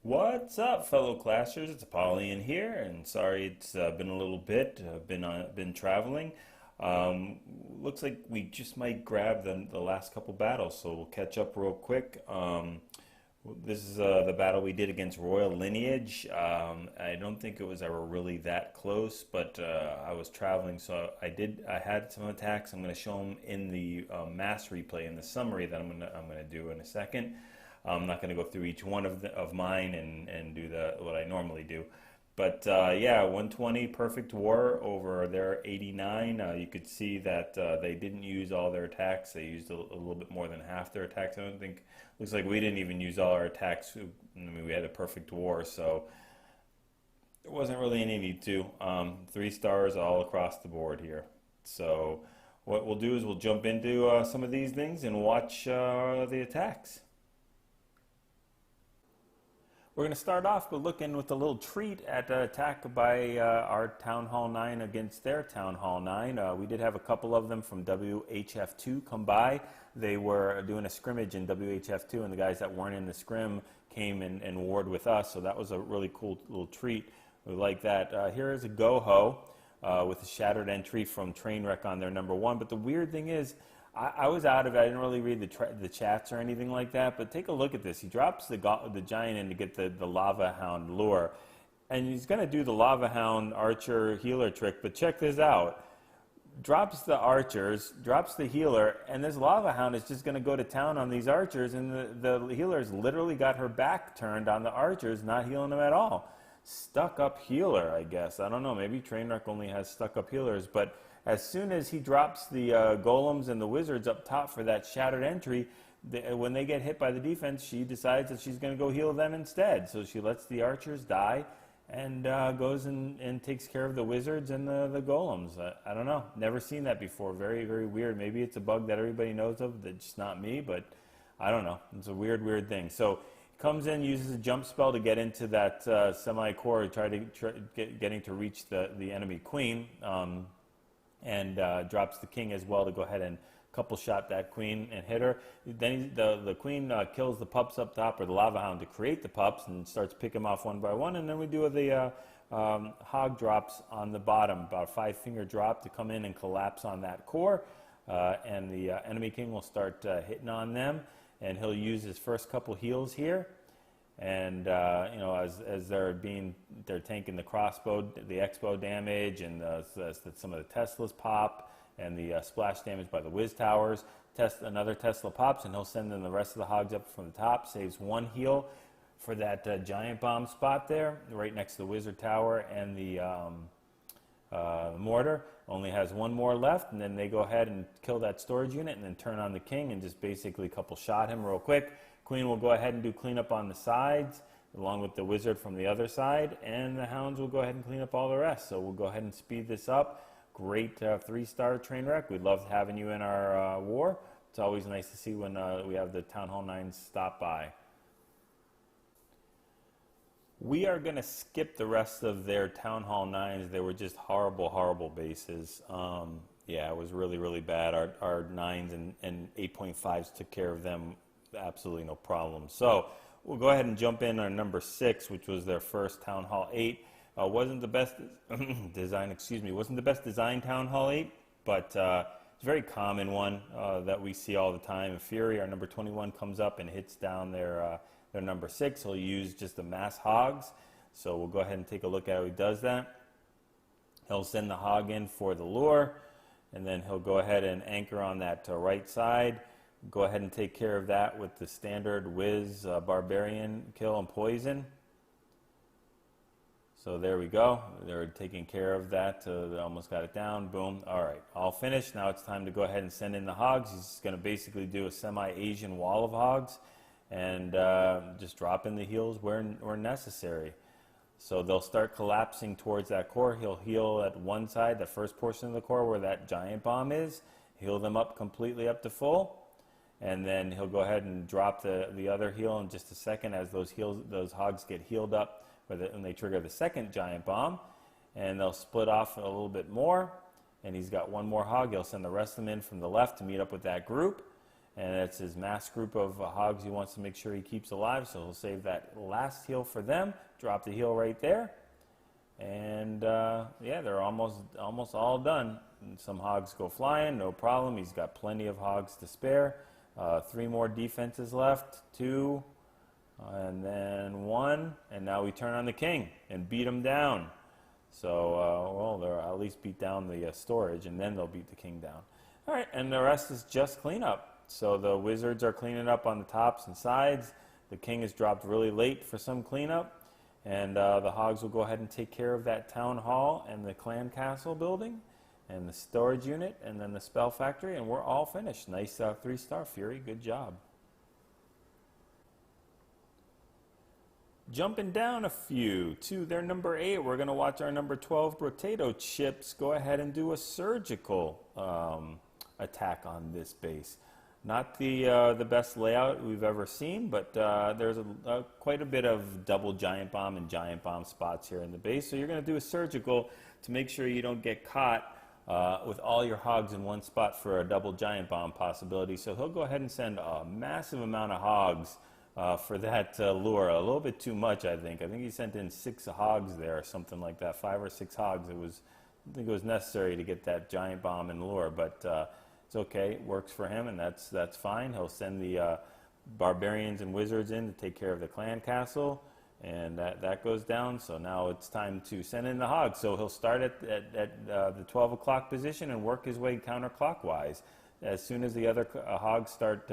What's up, fellow classers? It's Apollyon here, and sorry it's been a little bit. I've been traveling. Um, Looks like we just might grab the last couple battles, so we'll catch up real quick. This is the battle we did against Royal Lineage. I don't think it was ever really that close, but I was traveling, so I had some attacks. I'm going to show them in the mass replay in the summary that I'm gonna do in a second. I'm not going to go through each one of mine and do what I normally do. But yeah, 120 perfect war over their 89. You could see that they didn't use all their attacks. They used a little bit more than half their attacks. I don't think, looks like we didn't even use all our attacks. I mean, we had a perfect war, so there wasn't really any need to. 3 stars all across the board here. So what we'll do is we'll jump into some of these things and watch the attacks. We're going to start off with looking with a little treat at the attack by our Town Hall 9 against their Town Hall 9. We did have a couple of them from WHF2 come by. They were doing a scrimmage in WHF2, and the guys that weren't in the scrim came and warred with us, so that was a really cool little treat. We like that. Here is a GoHo with a shattered entry from Trainwreck on their #1, but the weird thing is, I was out of it. I didn't really read the chats or anything like that, but take a look at this. He drops the giant in to get the Lava Hound lure, and he's going to do the Lava Hound archer healer trick, but check this out. Drops the archers, drops the healer, and this Lava Hound is just going to go to town on these archers, and the healer's literally got her back turned on the archers, not healing them at all. Stuck up healer, I guess. I don't know, maybe Trainwreck only has stuck up healers, but as soon as he drops the golems and the wizards up top for that shattered entry, when they get hit by the defense, she decides that she's going to go heal them instead. So she lets the archers die and goes and takes care of the wizards and the golems. I don't know. Never seen that before. Very, very weird. Maybe it's a bug that everybody knows of that's just not me, but I don't know. It's a weird, weird thing. So comes in, uses a jump spell to get into that semi-core, getting to reach the enemy queen. And drops the king as well to go ahead and couple shot that queen and hit her. Then the queen kills the pups up top, or the Lava Hound, to create the pups, and starts picking them off one by one. And then we do the hog drops on the bottom, about a 5-finger drop to come in and collapse on that core. And the enemy king will start hitting on them, and he'll use his first couple heals here. And you know, as they're tanking the crossbow, the X-bow damage, and some of the Teslas pop, and the splash damage by the Wiz towers. Another Tesla pops, and he'll send in the rest of the hogs up from the top. Saves 1 heal for that giant bomb spot there, right next to the wizard tower and the mortar. Only has 1 more left, and then they go ahead and kill that storage unit, and then turn on the king and just basically couple shot him real quick. Queen will go ahead and do cleanup on the sides, along with the wizard from the other side, and the hounds will go ahead and clean up all the rest. So we'll go ahead and speed this up. Great 3-star Trainwreck. We love having you in our war. It's always nice to see when we have the Town Hall 9s stop by. We are going to skip the rest of their Town Hall 9s. They were just horrible, horrible bases. Yeah, it was really, really bad. Our 9s and 8.5s took care of them. Absolutely no problem. So we'll go ahead and jump in on #6, which was their first Town Hall 8. Wasn't the best wasn't the best design Town Hall 8, but it's a very common one that we see all the time. If Fury, our #21, comes up and hits down their #6, he'll use just the mass hogs. So we'll go ahead and take a look at how he does that. He'll send the hog in for the lure, and then he'll go ahead and anchor on that right side. Go ahead and take care of that with the standard Wiz Barbarian kill and poison. So there we go. They're taking care of that. They almost got it down. Boom. All right. All finished. Now it's time to go ahead and send in the hogs. He's going to basically do a semi-Asian wall of hogs and just drop in the heals where necessary. So they'll start collapsing towards that core. He'll heal at one side, the first portion of the core where that giant bomb is. Heal them up completely up to full. And then he'll go ahead and drop the other heal in just a second as those hogs get healed up when they trigger the second giant bomb. And they'll split off a little bit more. And he's got 1 more hog. He'll send the rest of them in from the left to meet up with that group. and it's his mass group of hogs he wants to make sure he keeps alive, so he'll save that last heal for them, drop the heal right there, and yeah, they're almost all done. And some hogs go flying, no problem. He's got plenty of hogs to spare. 3 more defenses left, 2, and then 1, and now we turn on the king and beat him down. So, well, they'll at least beat down the storage, and then they'll beat the king down. All right, and the rest is just cleanup. So the wizards are cleaning up on the tops and sides. The king is dropped really late for some cleanup, and the hogs will go ahead and take care of that town hall and the clan castle building, and the storage unit, and then the spell factory, and we're all finished. Nice 3-star, Fury. Good job. Jumping down a few to their number 8, we're going to watch our number 12 potato chips go ahead and do a surgical attack on this base. Not the best layout we've ever seen, but there's quite a bit of double giant bomb and giant bomb spots here in the base. So you're going to do a surgical to make sure you don't get caught with all your hogs in one spot for a double giant bomb possibility. So he'll go ahead and send a massive amount of hogs for that lure. A little bit too much, I think. I think he sent in 6 hogs there, or something like that, 5 or 6 hogs. I think it was necessary to get that giant bomb and lure, but it's okay. It works for him, and that's fine. He'll send the barbarians and wizards in to take care of the clan castle, and that goes down. So now it's time to send in the hogs. So he'll start at the 12 o'clock position and work his way counterclockwise. As soon as the other hogs start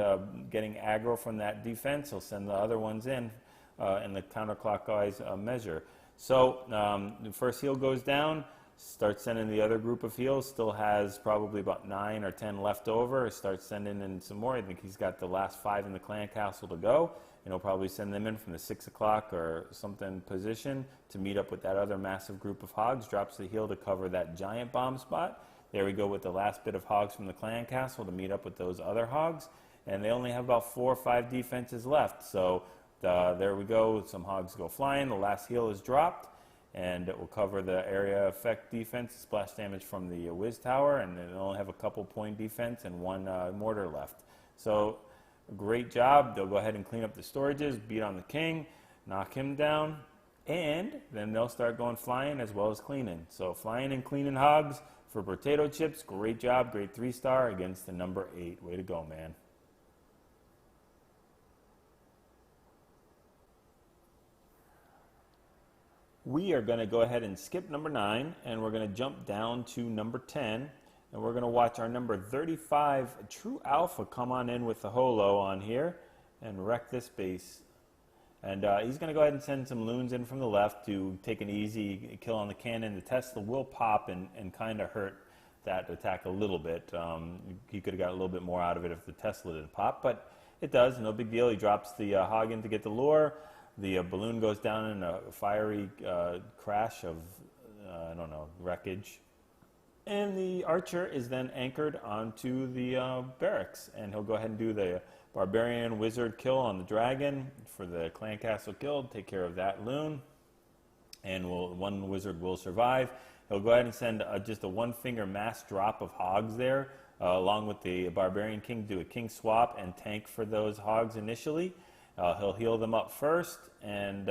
getting aggro from that defense, he'll send the other ones in the counterclockwise measure. So the first heal goes down, starts sending the other group of heals, still has probably about 9 or 10 left over, starts sending in some more. I think he's got the last 5 in the clan castle to go, and he'll probably send them in from the 6 o'clock or something position to meet up with that other massive group of hogs, drops the heal to cover that giant bomb spot. There we go with the last bit of hogs from the clan castle to meet up with those other hogs. And they only have about 4 or 5 defenses left. So there we go. Some hogs go flying. The last heal is dropped. And it will cover the area effect defense, splash damage from the whiz tower. And they only have a couple point defense and 1 mortar left. So great job. They'll go ahead and clean up the storages, beat on the king, knock him down. And then they'll start going flying as well as cleaning. So flying and cleaning hogs for potato chips. Great job, great 3-star against the number 8. Way to go, man. We are going to go ahead and skip number 9, and we're going to jump down to number 10, and we're going to watch our number 35 True Alpha come on in with the HoLo on here and wreck this base. And he's going to go ahead and send some loons in from the left to take an easy kill on the cannon. The Tesla will pop and kind of hurt that attack a little bit. He could have got a little bit more out of it if the Tesla didn't pop, but it does. No big deal. He drops the hog in to get the lure. The balloon goes down in a fiery crash of, I don't know, wreckage. And the archer is then anchored onto the barracks, and he'll go ahead and do the barbarian wizard kill on the dragon for the clan castle kill, take care of that loon, and one wizard will survive. He'll go ahead and send just a 1-finger mass drop of hogs there, along with the barbarian king, do a king swap and tank for those hogs initially. He'll heal them up first, and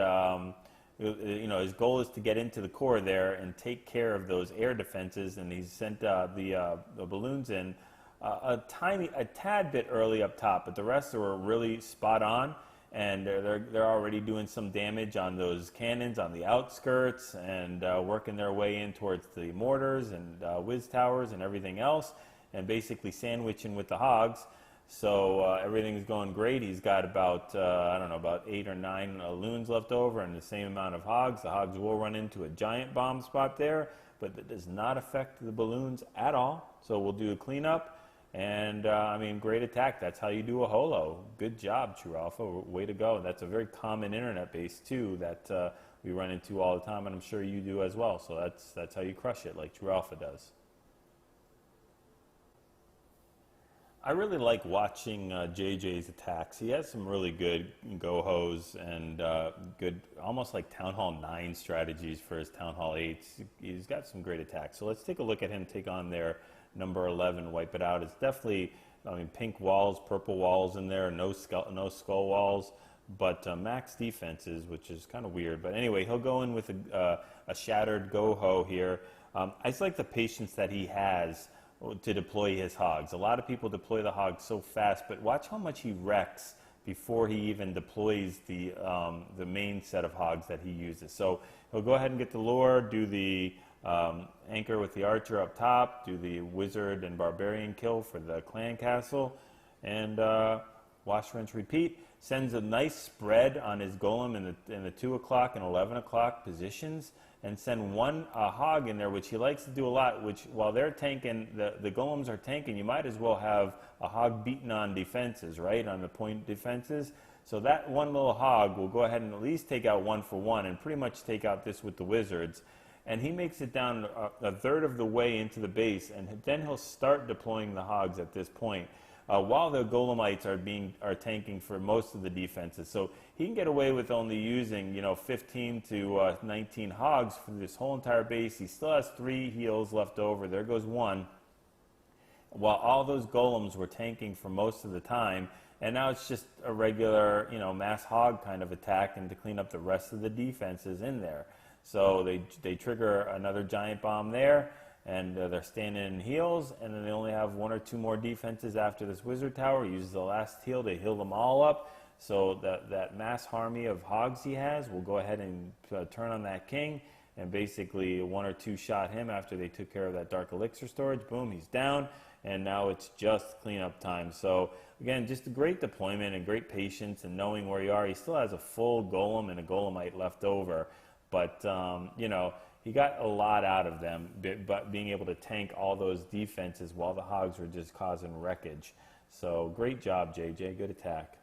his goal is to get into the core there and take care of those air defenses, and he's sent the balloons in a tad bit early up top, but the rest are really spot on, and they're already doing some damage on those cannons on the outskirts and working their way in towards the mortars and whiz towers and everything else, and basically sandwiching with the hogs. So everything's going great. He's got about, about 8 or 9 loons left over and the same amount of hogs. The hogs will run into a giant bomb spot there, but that does not affect the balloons at all. So we'll do a cleanup. And, great attack. That's how you do a HoLo. Good job, True Alpha. Way to go. That's a very common internet base, too, that we run into all the time, and I'm sure you do as well. So that's how you crush it, like True Alpha does. I really like watching JJ's attacks. He has some really good GoHos and good, almost like Town Hall 9 strategies for his Town Hall 8s. He's got some great attacks. So let's take a look at him take on their number 11, wipe it out. It's definitely I mean, pink walls, purple walls in there, no skull walls, but max defenses, which is kind of weird. But anyway, he'll go in with a shattered GoHo here. I just like the patience that he has to deploy his hogs. A lot of people deploy the hogs so fast, but watch how much he wrecks before he even deploys the main set of hogs that he uses. So he'll go ahead and get the lure, do the anchor with the archer up top, do the wizard and barbarian kill for the clan castle, and wash, rinse, repeat. Sends a nice spread on his golem in the 2 o'clock and 11 o'clock positions, and send one hog in there, which he likes to do a lot, which while they're tanking, the golems are tanking, you might as well have a hog beaten on defenses, right, on the point defenses. So that one little hog will go ahead and at least take out 1 for 1 and pretty much take out this with the wizards. And he makes it down a third of the way into the base, and then he'll start deploying the hogs at this point. While the golemites are tanking for most of the defenses. So he can get away with only using 15 to 19 hogs for this whole entire base. He still has 3 heals left over. There goes 1. While all those golems were tanking for most of the time, and now it's just a regular mass hog kind of attack and to clean up the rest of the defenses in there. So they trigger another giant bomb there. And they're standing in heals, and then they only have 1 or 2 more defenses after this wizard tower. He uses the last heal, they heal them all up. So that mass army of hogs he has will go ahead and turn on that king, and basically 1 or 2 shot him after they took care of that dark elixir storage. Boom, he's down, and now it's just cleanup time. So again, just a great deployment and great patience and knowing where you are. He still has a full golem and a golemite left over, but he got a lot out of them, but being able to tank all those defenses while the hogs were just causing wreckage. So great job, JJ. Good attack.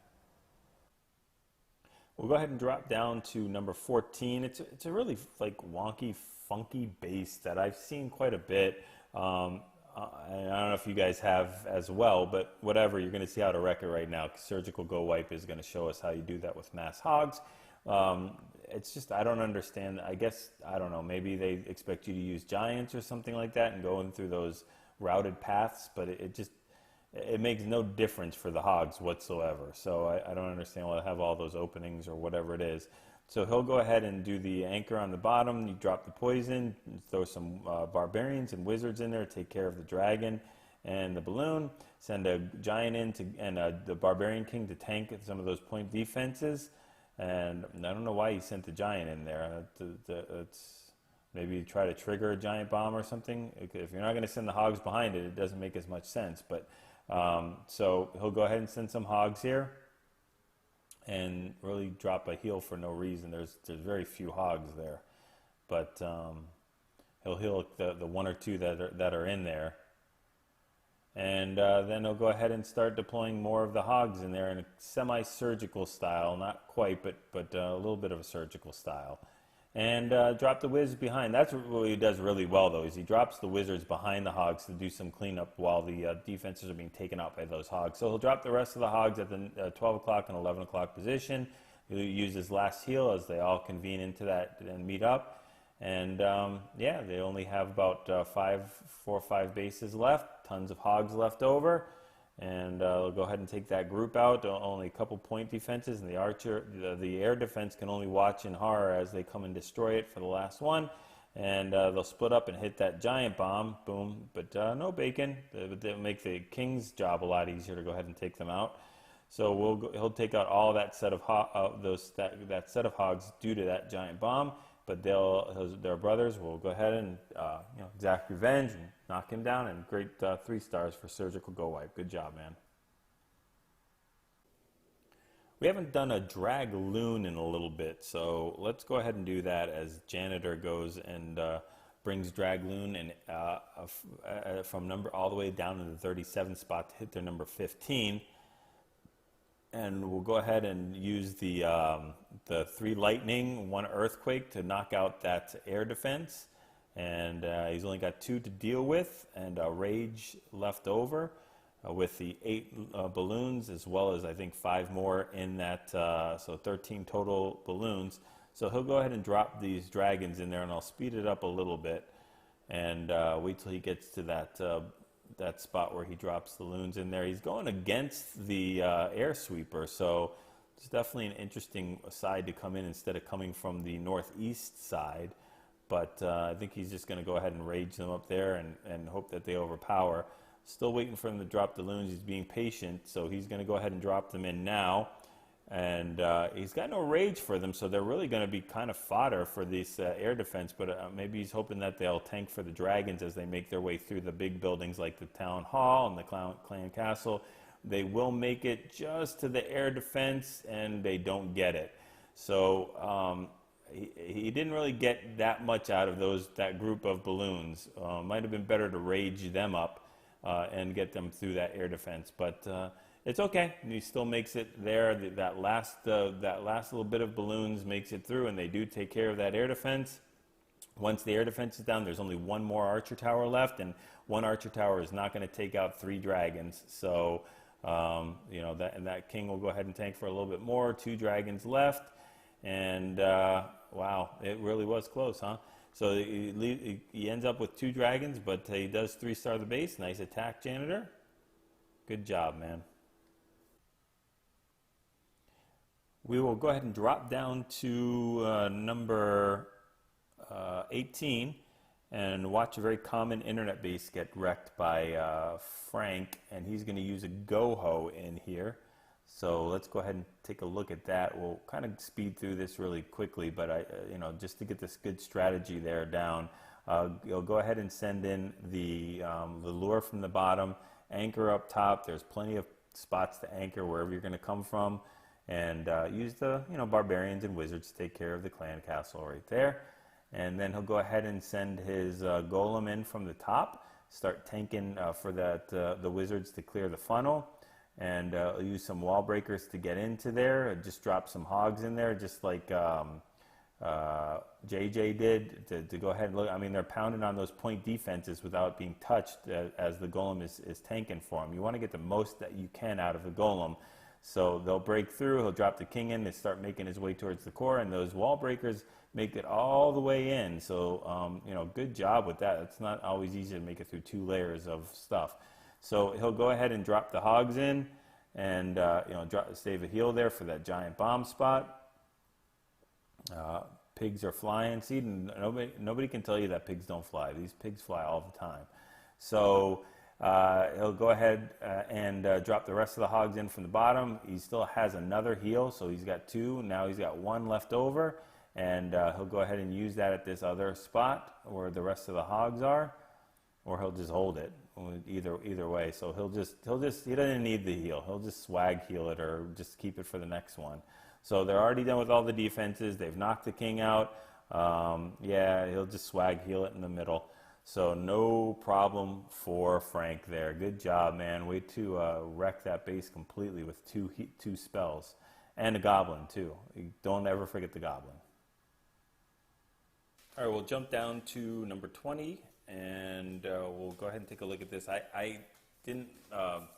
We'll go ahead and drop down to number 14. It's a really wonky, funky base that I've seen quite a bit. And I don't know if you guys have as well, but whatever, you're going to see how to wreck it right now. Surgical Go Wipe is going to show us how you do that with mass hogs. It's just, I don't understand. I guess, I don't know, maybe they expect you to use giants or something like that and go in through those routed paths, but it makes no difference for the hogs whatsoever. So I don't understand why they have all those openings or whatever it is. So he'll go ahead and do the anchor on the bottom. You drop the poison, throw some barbarians and wizards in there, take care of the dragon and the balloon, send a giant in and the barbarian king to tank some of those point defenses. And I don't know why he sent the giant in there. It's maybe try to trigger a giant bomb or something. If you're not going to send the hogs behind it, it doesn't make as much sense. But so he'll go ahead and send some hogs here and really drop a heal for no reason. There's very few hogs there, but he'll heal the 1 or 2 that are in there. And then he'll go ahead and start deploying more of the hogs in there in a semi-surgical style, not quite, but a little bit of a surgical style. And drop the wizards behind. That's what he does really well, though, is he drops the wizards behind the hogs to do some cleanup while the defenses are being taken out by those hogs. So he'll drop the rest of the hogs at the 12 o'clock and 11 o'clock position. He'll use his last heal as they all convene into that and meet up. And yeah, they only have about 4 or 5 bases left, tons of hogs left over, and they'll go ahead and take that group out. Only a couple point defenses, and the archer, the air defense can only watch in horror as they come and destroy it for the last one. And they'll split up and hit that giant bomb, boom, but no bacon. They'll make the king's job a lot easier to go ahead and take them out. So he'll take out all that set of that set of hogs due to that giant bomb. But their brothers will go ahead and exact revenge and knock him down. And great 3 stars for Surgical Go Wipe. Good job, man. We haven't done a drag loon in a little bit, so let's go ahead and do that as Janitor goes and brings drag loon and from number all the way down to the 37th spot to hit their number 15. And we'll go ahead and use the 3 lightning, 1 earthquake to knock out that air defense. And he's only got 2 to deal with, and a rage left over with the 8 balloons, as well as I think 5 more in that, so 13 total balloons. So he'll go ahead and drop these dragons in there, and I'll speed it up a little bit and wait till he gets to that that spot where he drops the loons in there. He's going against the air sweeper, so it's definitely an interesting side to come in instead of coming from the northeast side. But I think he's just going to go ahead and rage them up there and hope that they overpower. Still waiting for him to drop the loons. He's being patient, so he's going to go ahead and drop them in now. And he's got no rage for them, so they're really going to be kind of fodder for this air defense. But maybe he's hoping that they'll tank for the dragons as they make their way through the big buildings like the town hall and the clan castle. They will make it just to the air defense, and they don't get it. So he didn't really get that much out of that group of balloons. Might have been better to rage them up and get them through that air defense, but it's okay. He still makes it there. That last little bit of balloons makes it through, and they do take care of that air defense. Once the air defense is down, there's only one more archer tower left, and one archer tower is not going to take out 3 dragons. So you know, that king will go ahead and tank for a little bit more. 2 dragons left, and wow, it really was close, huh? So he ends up with 2 dragons, but he does 3-star the base. Nice attack, Janitor. Good job, man. We will go ahead and drop down to number 18 and watch a very common internet base get wrecked by Frank, and he's going to use a GoHo in here. So let's go ahead and take a look at that. We'll kind of speed through this really quickly, but you know, just to get this good strategy there down, you'll go ahead and send in the lure from the bottom, anchor up top. There's plenty of spots to anchor wherever you're going to come from, and use the barbarians and wizards to take care of the clan castle right there. And then he'll go ahead and send his golem in from the top, start tanking for the wizards to clear the funnel. And use some wall breakers to get into there. Just drop some hogs in there, just like JJ did, to go ahead and look. I mean, they're pounding on those point defenses without being touched as the golem is tanking for them. You want to get the most that you can out of the golem. So they'll break through, he'll drop the king in, and start making his way towards the core, and those wall breakers make it all the way in. So, you know, good job with that. It's not always easy to make it through 2 layers of stuff. So he'll go ahead and drop the hogs in, and you know, save a heal there for that giant bomb spot. Pigs are flying. See, nobody can tell you that pigs don't fly. These pigs fly all the time. So he'll go ahead and drop the rest of the hogs in from the bottom. He still has another heal, so he's got 2. Now he's got 1 left over, and he'll go ahead and use that at this other spot where the rest of the hogs are, or he'll just hold it. Either way. So he doesn't need the heal. He'll just swag heal it, or just keep it for the next one. So they're already done with all the defenses. They've knocked the king out. Yeah, he'll just swag heal it in the middle. So no problem for Frank there. Good job, man. Way to wreck that base completely with 2 spells. And a goblin, too. Don't ever forget the goblin. All right, we'll jump down to number 20. And we'll go ahead and take a look at this. I didn't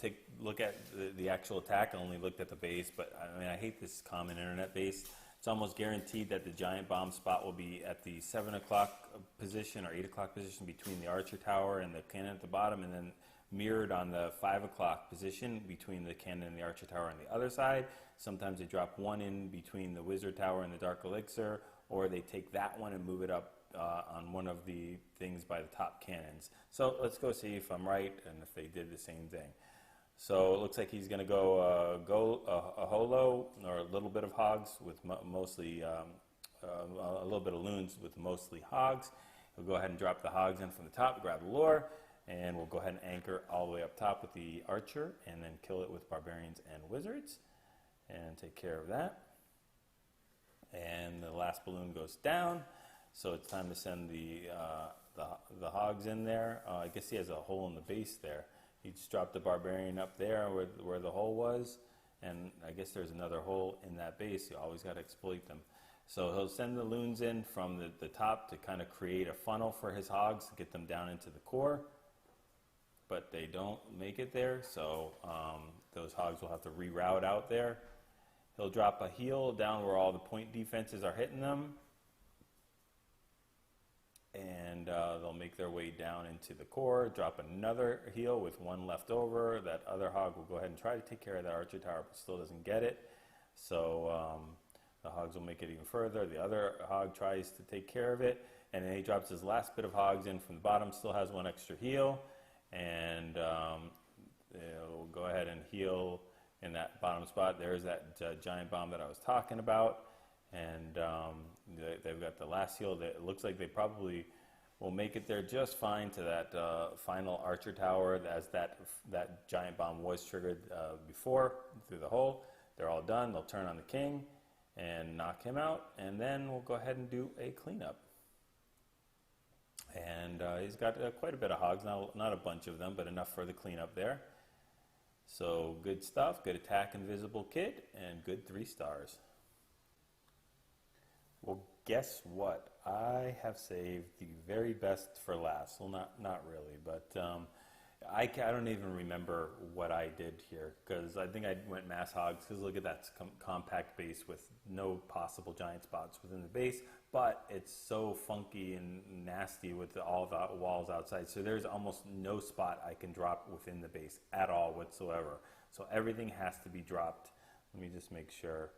take a look at the actual attack. I only looked at the base, but I mean, I hate this common internet base. It's almost guaranteed that the giant bomb spot will be at the 7 o'clock position or 8 o'clock position between the archer tower and the cannon at the bottom, and then mirrored on the 5 o'clock position between the cannon and the archer tower on the other side. Sometimes they drop 1 in between the wizard tower and the dark elixir, or they take that one and move it up on one of the things by the top cannons. So let's go see if I'm right and if they did the same thing. So it looks like he's going to go a HoLo, or a little bit of hogs with mostly a little bit of loons with mostly hogs. He'll go ahead and drop the hogs in from the top, grab the lure, and we'll go ahead and anchor all the way up top with the archer, and then kill it with barbarians and wizards, and take care of that. And the last balloon goes down. So it's time to send the hogs in there. I guess he has a hole in the base there. He just dropped the barbarian up there where the hole was, and I guess there's another hole in that base. You always got to exploit them. So he'll send the loons in from the top to kind of create a funnel for his hogs to get them down into the core, but they don't make it there, so those hogs will have to reroute out there. He'll drop a heal down where all the point defenses are hitting them. and they'll make their way down into the core, drop another heal with one left over. That other hog will go ahead and try to take care of that archer tower, but still doesn't get it. So the hogs will make it even further. The other hog tries to take care of it, and then he drops his last bit of hogs in from the bottom, still has one extra heal, and we'll go ahead and heal in that bottom spot. There's that giant bomb that I was talking about, and they've got the last heal. It looks like they probably will make it there just fine to that final archer tower, as that giant bomb was triggered before through the hole. They're all done. They'll turn on the king and knock him out, and then we'll go ahead and do a cleanup. And he's got quite a bit of hogs, not a bunch of them, but enough for the cleanup there. So good stuff, good attack invisible kit, and good 3 stars. Well, guess what? I have saved the very best for last. Well, not really, but I don't even remember what I did here, because I think I went mass hogs, because look at that compact base with no possible giant spots within the base, but it's so funky and nasty with all the walls outside, so there's almost no spot I can drop within the base at all whatsoever. So everything has to be dropped. Let me just make sure.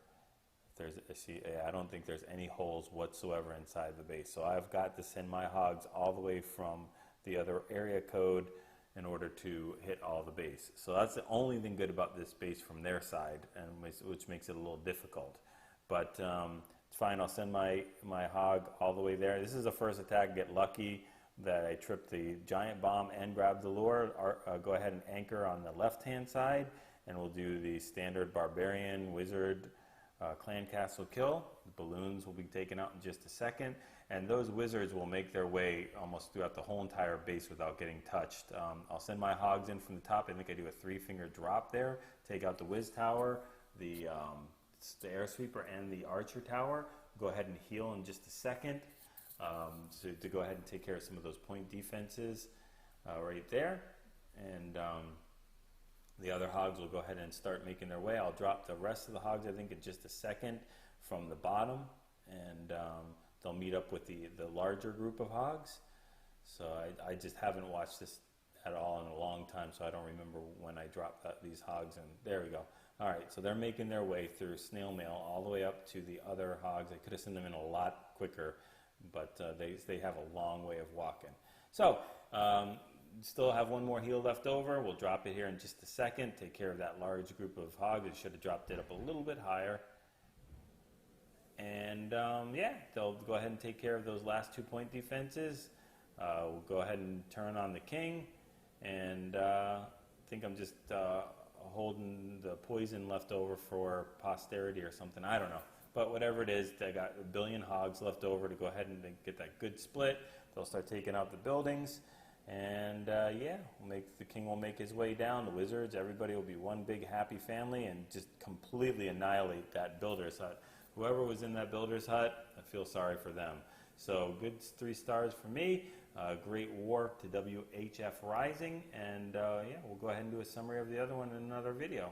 I don't think there's any holes whatsoever inside the base, so I've got to send my hogs all the way from the other area code in order to hit all the base. So that's the only thing good about this base from their side, and which makes it a little difficult. But it's fine. I'll send my hog all the way there. This is the first attack. Get lucky that I tripped the giant bomb and grabbed the lure. Go ahead and anchor on the left-hand side, and we'll do the standard barbarian wizard clan castle kill. The balloons will be taken out in just a second, and those wizards will make their way almost throughout the whole entire base without getting touched. I'll send my hogs in from the top. I think I do a 3-finger drop there, take out the whiz tower, the air sweeper, and the archer tower. Go ahead and heal in just a second, so to go ahead and take care of some of those point defenses right there. And the other hogs will go ahead and start making their way. I'll drop the rest of the hogs, I think, in just a second from the bottom, and they'll meet up with the larger group of hogs. So I just haven't watched this at all in a long time, so I don't remember when I dropped these hogs, and there we go. All right, so they're making their way through snail mail all the way up to the other hogs. I could have sent them in a lot quicker, but they have a long way of walking. So still have one more heal left over. We'll drop it here in just a second. Take care of that large group of hogs. I should have dropped it up a little bit higher. And yeah, they'll go ahead and take care of those last 2-point defenses. We'll go ahead and turn on the king. And I think I'm just holding the poison left over for posterity or something. I don't know. But whatever it is, they got 1 billion hogs left over to go ahead and get that good split. They'll start taking out the buildings. And yeah, the king will make his way down, the wizards, everybody will be one big happy family, and just completely annihilate that builder's hut. Whoever was in that builder's hut, I feel sorry for them. So good 3 stars for me. Great war to WHF Rising, and yeah, we'll go ahead and do a summary of the other one in another video.